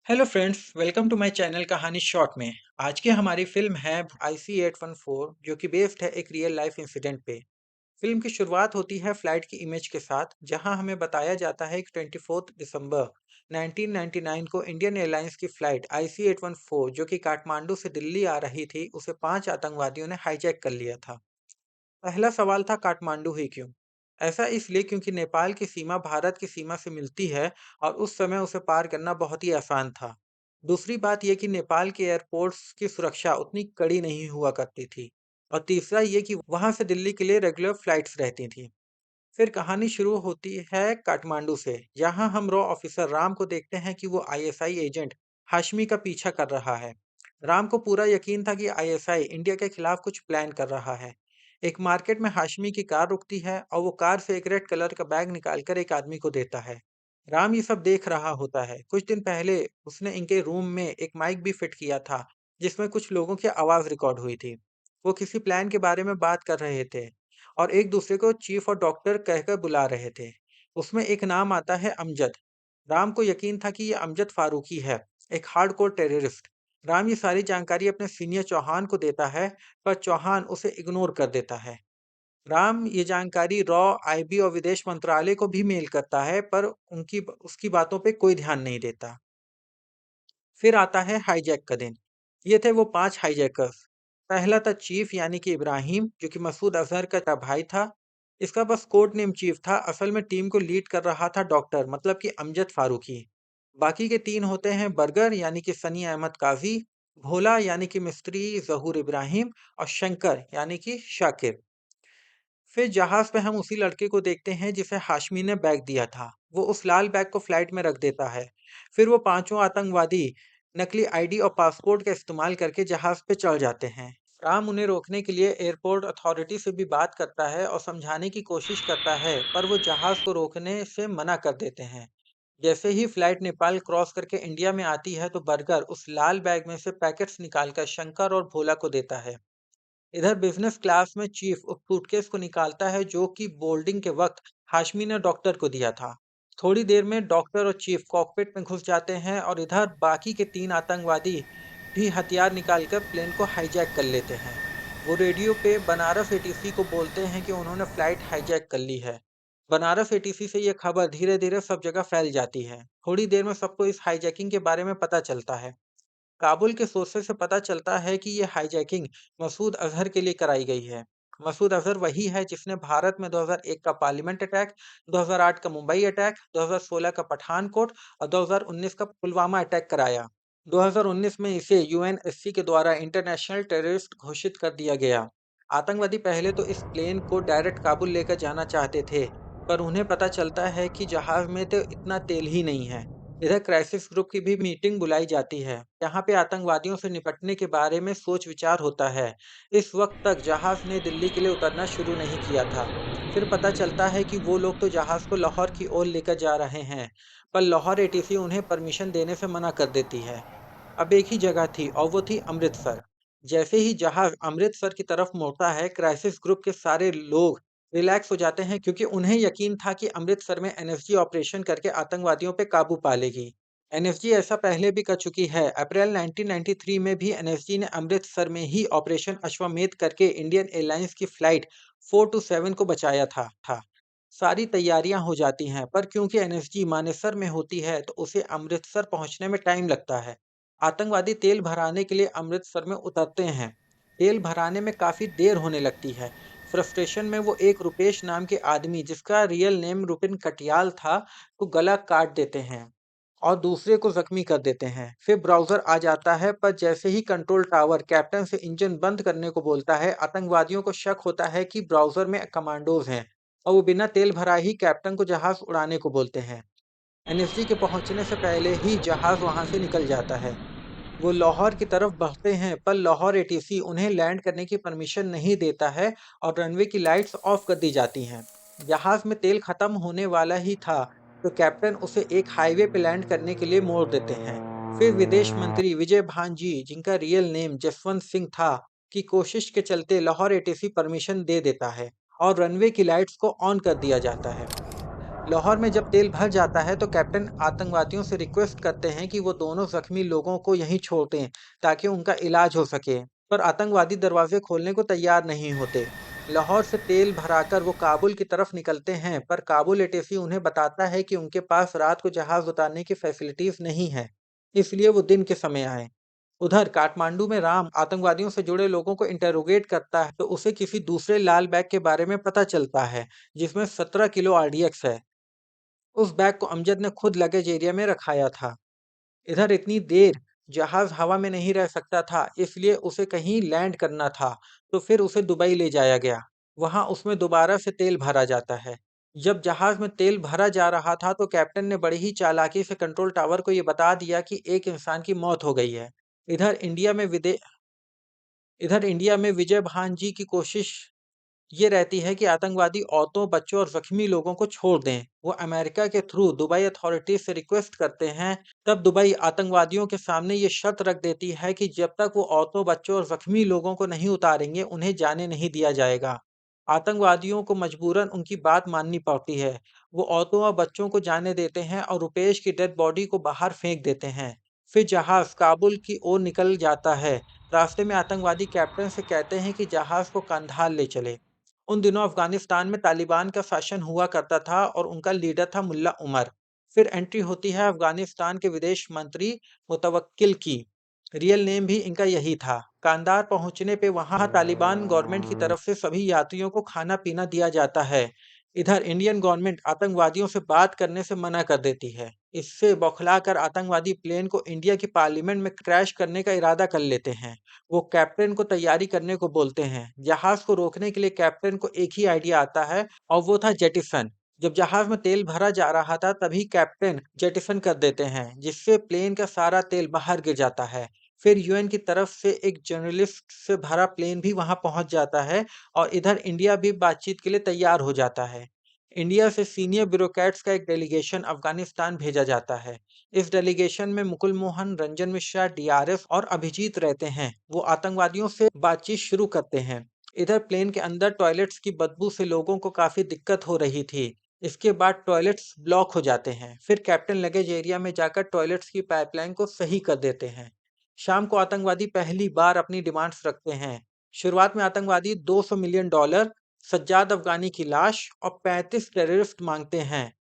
Hello friends, welcome to my channel Kahani short में। आज की हमारी फिल्म है IC-814 जो कि बेस्ड है एक रियल लाइफ इंसिडेंट पे। फिल्म की शुरुआत होती है फ्लाइट की इमेज के साथ, जहां हमें बताया जाता है कि 24 दिसंबर 1999 को इंडियन एयरलाइंस की फ्लाइट IC-814 जो कि काठमांडू से दिल्ली आ रही थी, उसे 5 आतंकवादियों ने हाईजैक कर लिया था। पहला सवाल था, काठमांडू ही क्यों? ऐसा इसलिए क्योंकि नेपाल की सीमा भारत की सीमा से मिलती है और उस समय उसे पार करना बहुत ही आसान था। दूसरी बात यह कि नेपाल के एयरपोर्ट्स की सुरक्षा उतनी कड़ी नहीं हुआ करती थी। और तीसरा ये कि वहां से दिल्ली के लिए रेगुलर फ्लाइट्स रहती थी। फिर कहानी शुरू होती है काठमांडू से, जहां हम रॉ ऑफिसर राम को देखते हैं कि वो आईएसआई एजेंट हाशमी का पीछा कर रहा है। राम को पूरा यकीन था कि आईएसआई इंडिया के खिलाफ कुछ प्लान कर रहा है। एक मार्केट में हाशमी की कार रुकती है और वो कार से एक रेड कलर का बैग निकालकर एक आदमी को देता है। राम ये सब देख रहा होता है। कुछ दिन पहले उसने इनके रूम में एक माइक भी फिट किया था, जिसमें कुछ लोगों की आवाज रिकॉर्ड हुई थी। वो किसी प्लान के बारे में बात कर रहे थे और एक दूसरे को चीफ और डॉक्टर कहकर बुला रहे थे। उसमें एक नाम आता है अमजद। राम को यकीन था कि ये अमजद फारूकी है, एक हार्डकोर टेररिस्ट। राम ये सारी जानकारी अपने सीनियर चौहान को देता है, पर चौहान उसे इग्नोर कर देता है। राम ये जानकारी रॉ, आईबी और विदेश मंत्रालय को भी मेल करता है, पर उनकी उसकी बातों पे कोई ध्यान नहीं देता। फिर आता है हाईजैक का दिन। ये थे वो 5 हाईजैकर्स। पहला था चीफ यानी कि इब्राहिम, जो कि मसूद अजहर का भाई था। इसका बस कोड नेम चीफ था, असल में टीम को लीड कर रहा था डॉक्टर, मतलब कि अमजद फारूकी। बाकी के 3 होते हैं बर्गर यानी कि सनी अहमद काजी, भोला यानी कि मिस्त्री जहूर इब्राहिम और शंकर यानी कि शाकिर। फिर जहाज पे हम उसी लड़के को देखते हैं जिसे हाशमी ने बैग दिया था। वो उस लाल बैग को फ्लाइट में रख देता है। फिर वो पांचों आतंकवादी नकली आईडी और पासपोर्ट का इस्तेमाल करके जहाज पे चढ़ जाते हैं। राम उन्हें रोकने के लिए एयरपोर्ट अथॉरिटी से भी बात करता है और समझाने की कोशिश करता है, पर वो जहाज को रोकने से मना कर देते हैं। जैसे ही फ्लाइट नेपाल क्रॉस करके इंडिया में आती है, तो बर्गर उस लाल बैग में से पैकेट्स निकालकर शंकर और भोला को देता है। इधर बिजनेस क्लास में चीफ उस सूटकेस को निकालता है जो कि बोर्डिंग के वक्त हाशमी ने डॉक्टर को दिया था। थोड़ी देर में डॉक्टर और चीफ कॉकपिट में घुस जाते हैं और इधर बाकी के 3 आतंकवादी भी हथियार निकालकर प्लेन को हाईजैक कर लेते हैं। वो रेडियो पे बनारस एटीसी को बोलते हैं कि उन्होंने फ्लाइट हाईजैक कर ली है। बनारस एटीसी से ये खबर धीरे धीरे सब जगह फैल जाती है। थोड़ी देर में सबको इस हाईजैकिंग के बारे में पता चलता है। काबुल के सोर्सेस से पता चलता है कि ये हाईजैकिंग मसूद अजहर के लिए कराई गई है। मसूद अजहर वही है जिसने भारत में 2001 का पार्लियामेंट अटैक, 2008 का मुंबई अटैक, 2016 का पठानकोट और 2019 का पुलवामा अटैक कराया। 2019 में इसे यूएनएससी के द्वारा इंटरनेशनल टेररिस्ट घोषित कर दिया गया। आतंकवादी पहले तो इस प्लेन को डायरेक्ट काबुल लेकर जाना चाहते थे, पर उन्हें पता चलता है कि जहाज में तो इतना तेल ही नहीं है। इधर क्राइसिस ग्रुप की भी मीटिंग बुलाई जाती है, जहां पे आतंकवादियों से निपटने के बारे में सोच विचार होता है। इस वक्त तक जहाज ने दिल्ली के लिए उतरना शुरू नहीं किया था। फिर पता चलता है कि वो लोग तो जहाज को लाहौर की ओर लेकर जा रहे हैं, पर लाहौर एटीसी उन्हें परमिशन देने से मना कर देती है। अब एक ही जगह थी और वो थी अमृतसर। जैसे ही जहाज अमृतसर की तरफ मुड़ता है, क्राइसिस ग्रुप के सारे लोग रिलैक्स हो जाते हैं, क्योंकि उन्हें यकीन था कि अमृतसर में एनएसजी ऑपरेशन करके आतंकवादियों पे काबू पा लेगी। एनएसजी ऐसा पहले भी कर चुकी है। अप्रैल 1993 में भी एनएसजी ने अमृतसर में ही ऑपरेशन अश्वमेध करके इंडियन एयरलाइंस की फ्लाइट 427 को बचाया था। सारी तैयारियां हो जाती हैं, पर क्योंकि एनएसजी मानेसर में होती है, तो उसे अमृतसर पहुंचने में टाइम लगता है। आतंकवादी तेल भराने के लिए अमृतसर में उतरते हैं। तेल भराने में काफी देर होने लगती है। फ्रस्ट्रेशन में वो एक रुपेश नाम के आदमी, जिसका रियल नेम रुपिन कटियाल था, को गला काट देते हैं और दूसरे को जख्मी कर देते हैं। फिर ब्राउजर आ जाता है, पर जैसे ही कंट्रोल टावर कैप्टन से इंजन बंद करने को बोलता है, आतंकवादियों को शक होता है कि ब्राउजर में कमांडोज हैं और वो बिना तेल भरा ही कैप्टन को जहाज उड़ाने को बोलते हैं। एनएसजी के पहुंचने से पहले ही जहाज वहां से निकल जाता है। वो लाहौर की तरफ बढ़ते हैं, पर लाहौर एटीसी उन्हें लैंड करने की परमिशन नहीं देता है और रनवे की लाइट्स ऑफ कर दी जाती हैं। जहाज में तेल खत्म होने वाला ही था, तो कैप्टन उसे एक हाईवे पे लैंड करने के लिए मोड़ देते हैं। फिर विदेश मंत्री विजय भांजी, जिनका रियल नेम जसवंत सिंह था, की कोशिश के चलते लाहौर एटीसी परमिशन दे देता है और रनवे की लाइट्स को ऑन कर दिया जाता है। लाहौर में जब तेल भर जाता है तो कैप्टन आतंकवादियों से रिक्वेस्ट करते हैं कि वो दोनों जख्मी लोगों को यहीं छोड़ दें ताकि उनका इलाज हो सके। पर आतंकवादी दरवाजे खोलने को तैयार नहीं होते। लाहौर से तेल भराकर वो काबुल की तरफ निकलते हैं, पर काबुल एटीसी उन्हें बताता है कि उनके पास रात को जहाज उतारने की फैसिलिटीज नहीं है, इसलिए वो दिन के समय आए। उधर काठमांडू में राम आतंकवादियों से जुड़े लोगों को इंटेरोगेट करता है तो उसे किसी दूसरे लाल बैग के बारे में पता चलता है जिसमें 17 किलो आरडीएक्स है। उस बैग को अमजद ने खुद लगेज एरिया में रखाया था। इधर इतनी देर जहाज हवा में नहीं रह सकता था, इसलिए उसे कहीं लैंड करना था। तो फिर उसे दुबई ले जाया गया। वहां उसमें दोबारा से तेल भरा जाता है। जब जहाज में तेल भरा जा रहा था तो कैप्टन ने बड़ी ही चालाकी से कंट्रोल टावर को ये बता दिया कि एक इंसान की मौत हो गई है। इधर इंडिया में विदे इधर इंडिया में विजय भान जी की कोशिश ये रहती है कि आतंकवादी औरतों, बच्चों और जख्मी लोगों को छोड़ दें। वो अमेरिका के थ्रू दुबई अथॉरिटीज से रिक्वेस्ट करते हैं। तब दुबई आतंकवादियों के सामने ये शर्त रख देती है कि जब तक वो औरतों, बच्चों और जख्मी लोगों को नहीं उतारेंगे, उन्हें जाने नहीं दिया जाएगा। आतंकवादियों को मजबूरन उनकी बात माननी पड़ती है। वो औरतों और बच्चों को जाने देते हैं और रुपेश की डेड बॉडी को बाहर फेंक देते हैं। फिर जहाज काबुल की ओर निकल जाता है। रास्ते में आतंकवादी कैप्टन से कहते हैं कि जहाज को कंधार ले चले। उन दिनों अफगानिस्तान में तालिबान का शासन हुआ करता था और उनका लीडर था मुल्ला उमर। फिर एंट्री होती है अफगानिस्तान के विदेश मंत्री मुतवक्किल की। रियल नेम भी इनका यही था। कांदार पहुंचने पे वहां तालिबान गवर्नमेंट की तरफ से सभी यात्रियों को खाना पीना दिया जाता है। इधर इंडियन गवर्नमेंट आतंकवादियों से बात करने से मना कर देती है। इससे बौखलाकर आतंकवादी प्लेन को इंडिया की पार्लियामेंट में क्रैश करने का इरादा कर लेते हैं। वो कैप्टन को तैयारी करने को बोलते हैं। जहाज को रोकने के लिए कैप्टन को एक ही आइडिया आता है और वो था जेटिसन। जब जहाज में तेल भरा जा रहा था तभी कैप्टन जेटिसन कर देते हैं, जिससे प्लेन का सारा तेल बाहर गिर जाता है। फिर यूएन की तरफ से एक जर्नलिस्ट से भरा प्लेन भी वहां पहुंच जाता है और इधर इंडिया भी बातचीत के लिए तैयार हो जाता है। इंडिया से सीनियर ब्यूरोक्रेट्स का एक डेलीगेशन अफगानिस्तान भेजा जाता है। इस डेलीगेशन में मुकुल मोहन, रंजन मिश्रा, डीआरएस और अभिजीत रहते हैं। वो आतंकवादियों से बातचीत शुरू करते हैं। इधर प्लेन के अंदर टॉयलेट्स की बदबू से लोगों को काफी दिक्कत हो रही थी। इसके बाद टॉयलेट्स ब्लॉक हो जाते हैं। फिर कैप्टन लगेज एरिया में जाकर टॉयलेट्स की पाइपलाइन को सही कर देते हैं। शाम को आतंकवादी पहली बार अपनी डिमांड्स रखते हैं। शुरुआत में आतंकवादी $200 मिलियन, सज्जाद अफगानी की लाश और 35 टेररिस्ट मांगते हैं।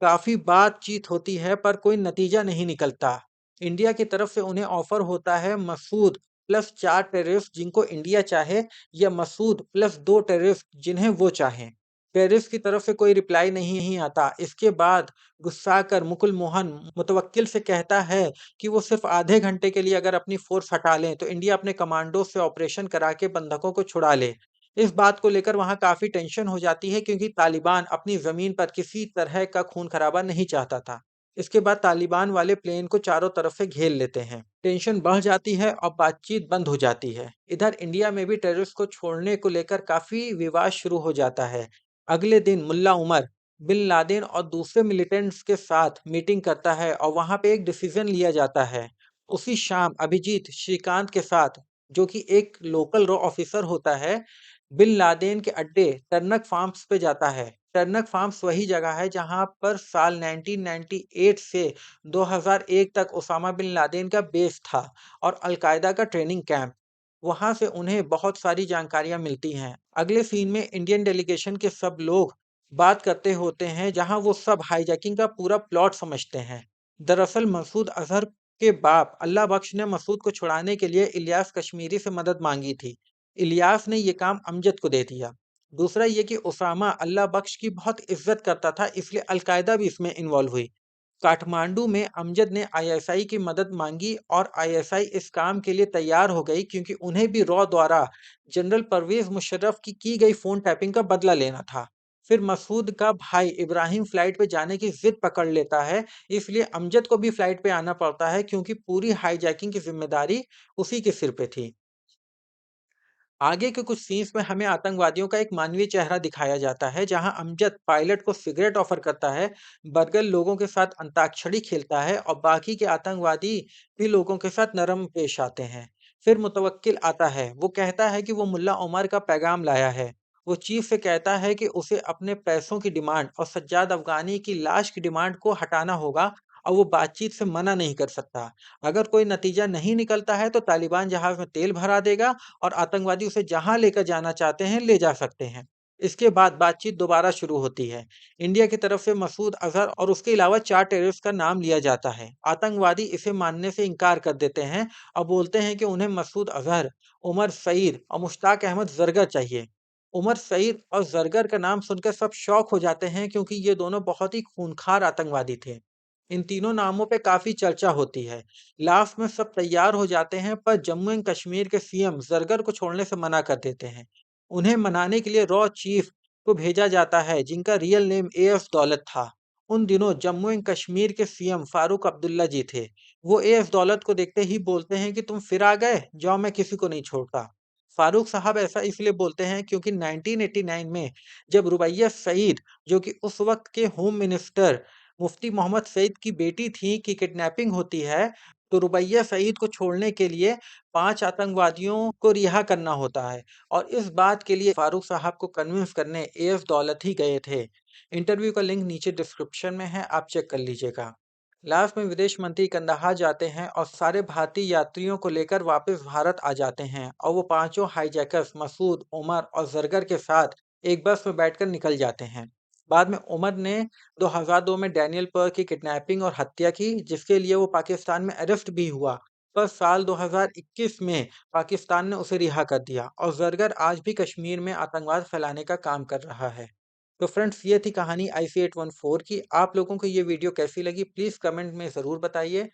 काफी बातचीत होती है पर कोई नतीजा नहीं निकलता। इंडिया की तरफ से उन्हें ऑफर होता है मसूद प्लस 4 टेररिस्ट जिनको इंडिया चाहे, या मसूद प्लस 2 टेररिस्ट जिन्हें वो चाहें। टेररिस्ट की तरफ से कोई रिप्लाई नहीं आता। इसके बाद गुस्सा कर मुकुल मोहन मुतवक्किल से कहता है कि वो सिर्फ आधे घंटे के लिए अगर अपनी फोर्स हटा लें तो इंडिया अपने कमांडो से ऑपरेशन करा के बंधकों को छुड़ा ले। इस बात को लेकर वहां काफी टेंशन हो जाती है क्योंकि तालिबान अपनी जमीन पर किसी तरह का खून खराबा नहीं चाहता था। इसके बाद तालिबान वाले प्लेन को चारों तरफ से घेर लेते हैं। टेंशन बढ़ जाती है और बातचीत बंद हो जाती है। इधर इंडिया में भी टेररिस्ट को छोड़ने को लेकर काफी विवाद शुरू हो जाता है। अगले दिन मुल्ला उमर बिन लादेन और दूसरे मिलिटेंट्स के साथ मीटिंग करता है और वहां पे एक डिसीजन लिया जाता है। उसी शाम अभिजीत श्रीकांत के साथ, जो कि एक लोकल रॉ ऑफिसर होता है, बिन लादेन के अड्डे टर्नक फार्म्स पे जाता है। टर्नक फार्म्स वही जगह है जहां पर साल 1998 से 2001 तक ओसामा बिन लादेन का बेस था और अलकायदा का ट्रेनिंग कैंप। वहां से उन्हें बहुत सारी जानकारियां मिलती हैं। अगले सीन में इंडियन डेलीगेशन के सब लोग बात करते होते हैं जहां वो सब हाईजैकिंग का पूरा प्लॉट समझते हैं। दरअसल मसूद अजहर के बाप अल्लाह बख्श ने मसूद को छुड़ाने के लिए इलियास कश्मीरी से मदद मांगी थी। इलियास ने ये काम अमजद को दे दिया। दूसरा ये कि उसामा अल्लाह बख्श की बहुत इज्जत करता था, इसलिए अलकायदा भी इसमें इन्वॉल्व हुई। काठमांडू में अमजद ने आईएसआई की मदद मांगी और आईएसआई इस काम के लिए तैयार हो गई क्योंकि उन्हें भी रॉ द्वारा जनरल परवेज मुशर्रफ की गई फोन टैपिंग का बदला लेना था। फिर मसूद का भाई इब्राहिम फ्लाइट पे जाने की जिद पकड़ लेता है, इसलिए अमजद को भी फ्लाइट पे आना पड़ता है क्योंकि पूरी हाईजैकिंग की जिम्मेदारी उसी के सिर पे थी। आगे के कुछ सीन्स में हमें आतंकवादियों का एक मानवीय चेहरा दिखाया जाता है, जहां अमजद पायलट को सिगरेट ऑफर करता है, बरगल लोगों के साथ अंताक्षरी खेलता है और बाकी के आतंकवादी भी लोगों के साथ नरम पेश आते हैं। फिर मुतवक्किल आता है। वो कहता है कि वो मुल्ला उमर का पैगाम लाया है। वो चीफ से कहता है कि उसे अपने पैसों की डिमांड और सज्जाद अफगानी की लाश की डिमांड को हटाना होगा और वो बातचीत से मना नहीं कर सकता। अगर कोई नतीजा नहीं निकलता है तो तालिबान जहाज में तेल भरा देगा और आतंकवादी उसे जहां लेकर जाना चाहते हैं ले जा सकते हैं। इसके बाद बातचीत दोबारा शुरू होती है। इंडिया की तरफ से मसूद अजहर और उसके अलावा 4 टेररिस्ट का नाम लिया जाता है। आतंकवादी इसे मानने से इनकार कर देते हैं और बोलते हैं कि उन्हें मसूद अजहर, उमर सईद और मुश्ताक अहमद जरगर चाहिए। उमर सईद और जरगर का नाम सुनकर सब शौक हो जाते हैं क्योंकि ये दोनों बहुत ही खूंखार आतंकवादी थे। इन तीनों नामों पे काफी चर्चा होती है। लास्ट में सब तैयार हो जाते हैं पर जम्मू एंड कश्मीर के सीएम जरगर को छोड़ने से मना कर देते हैं। उन्हें मनाने के लिए रॉ चीफ को भेजा जाता है जिनका रियल नेम एएस दौलत था। उन दिनों जम्मू एंड कश्मीर के सीएम फारूक अब्दुल्ला जी थे। वो एएस दौलत को देखते ही बोलते हैं कि तुम फिर आ गए, जाओ मैं किसी को नहीं छोड़ता। फारूक साहब ऐसा इसलिए बोलते हैं क्योंकि 1989 में जब रुबैया सईद, जो कि उस वक्त के होम मिनिस्टर मुफ्ती मोहम्मद सईद की बेटी थी, की किडनैपिंग होती है, तो रुबैया सईद को छोड़ने के लिए 5 आतंकवादियों को रिहा करना होता है और इस बात के लिए फारूक साहब को कन्विंस करने एएस दौलत ही गए थे। इंटरव्यू का लिंक नीचे डिस्क्रिप्शन में है, आप चेक कर लीजिएगा। लास्ट में विदेश मंत्री कंदाहार जाते हैं और सारे भारतीय यात्रियों को लेकर वापस भारत आ जाते हैं और वो पांचों हाईजैकर्स मसूद, उमर और जरगर के साथ एक बस में बैठकर निकल जाते हैं। बाद में उमर ने 2002 में डैनियल पर की किडनैपिंग और हत्या की जिसके लिए वो पाकिस्तान में अरेस्ट भी हुआ। पर साल 2021 में पाकिस्तान ने उसे रिहा कर दिया और जरगर आज भी कश्मीर में आतंकवाद फैलाने का काम कर रहा है। तो फ्रेंड्स, ये थी कहानी IC-814 की। आप लोगों को ये वीडियो कैसी लगी प्लीज़ कमेंट में ज़रूर बताइए।